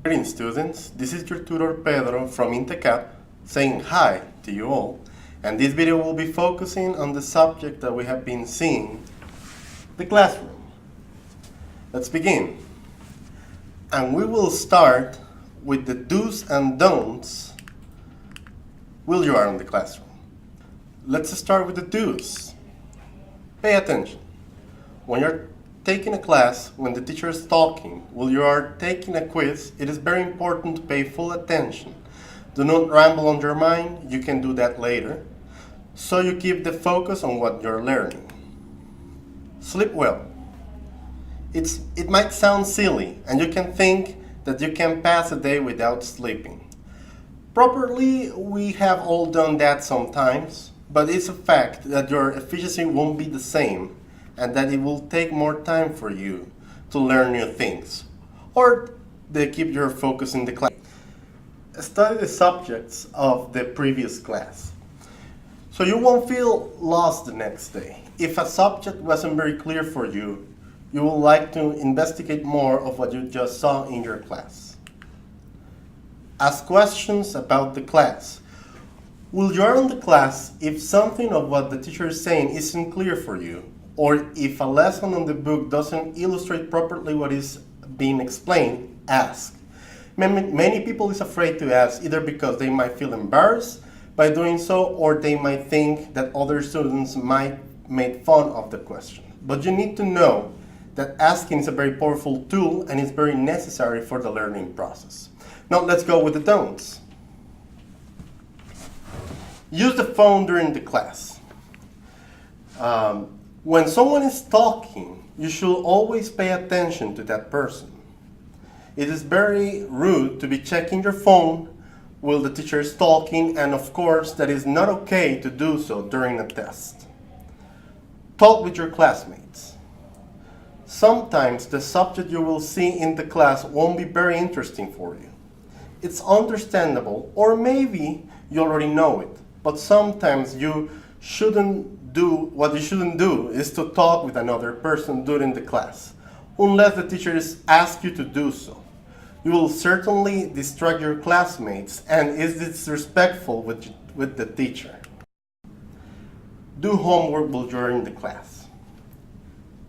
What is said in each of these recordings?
Greeting students, this is your tutor Pedro from Intecap saying hi to you all, and this video will be focusing on the subject that we have been seeing, the classroom. Let's begin. And we will start with the do's and don'ts while you are in the classroom. Let's start with the do's. Pay attention. When you're taking a class, when the teacher is talking, while you are taking a quiz, it is very important to pay full attention. Do not ramble on your mind, you can do that later. So you keep the focus on what you're learning. Sleep well. It might sound silly, and you can think that you can pass a day without sleeping. Properly, we have all done that sometimes, but it's a fact that your efficiency won't be the same, and that it will take more time for you to learn new things, or to keep your focus in the class. Study the subjects of the previous class, so you won't feel lost the next day. If a subject wasn't very clear for you, you will like to investigate more of what you just saw in your class. Ask questions about the class. While you are in the class, if something of what the teacher is saying isn't clear for you, or if a lesson on the book doesn't illustrate properly what is being explained, ask. Many people is afraid to ask, either because they might feel embarrassed by doing so, or they might think that other students might make fun of the question. But you need to know that asking is a very powerful tool and is very necessary for the learning process. Now let's go with the don'ts. Use the phone during the class. When someone is talking, you should always pay attention to that person. It is very rude to be checking your phone while the teacher is talking, and of course, that is not okay to do so during a test. Talk with your classmates. Sometimes the subject you will see in the class won't be very interesting for you. It's understandable, or maybe you already know it, but sometimes what you shouldn't do is to talk with another person during the class, unless the teacher asks you to do so. You will certainly distract your classmates and is disrespectful with the teacher. Do homework while you're in the class.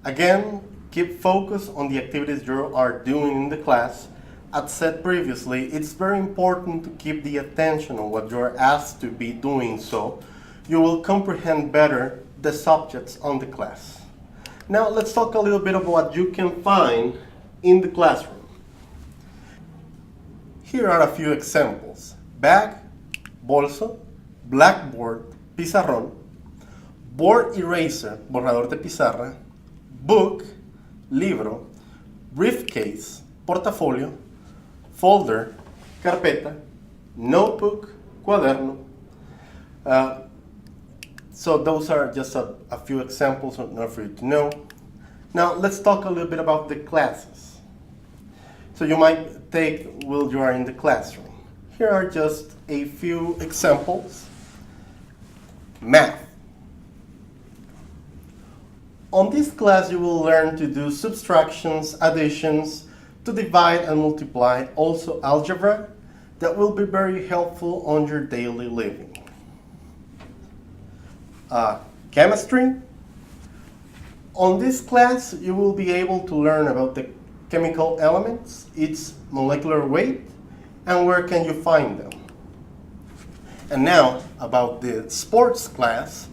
Again, keep focus on the activities you are doing in the class. As said previously, it's very important to keep the attention on what you are asked to be doing, so you will comprehend better the subjects on the class. Now let's talk a little bit about what you can find in the classroom. Here are a few examples: bag, bolso, blackboard, pizarrón, board eraser, borrador de pizarra, book, libro, briefcase, portafolio, folder, carpeta, notebook, cuaderno. So those are just a few examples in order for you to know. Now let's talk a little bit about the classes. So you might take while you are in the classroom. Here are just a few examples. Math. On this class you will learn to do subtractions, additions, to divide and multiply, also algebra, that will be very helpful on your daily living. Chemistry. On this class, you will be able to learn about the chemical elements, its molecular weight, and where can you find them. And now, about the sports class.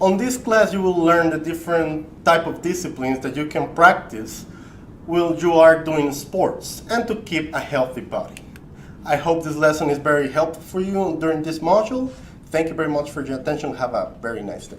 On this class, you will learn the different type of disciplines that you can practice while you are doing sports, and to keep a healthy body. I hope this lesson is very helpful for you during this module. Thank you very much for your attention. Have a very nice day.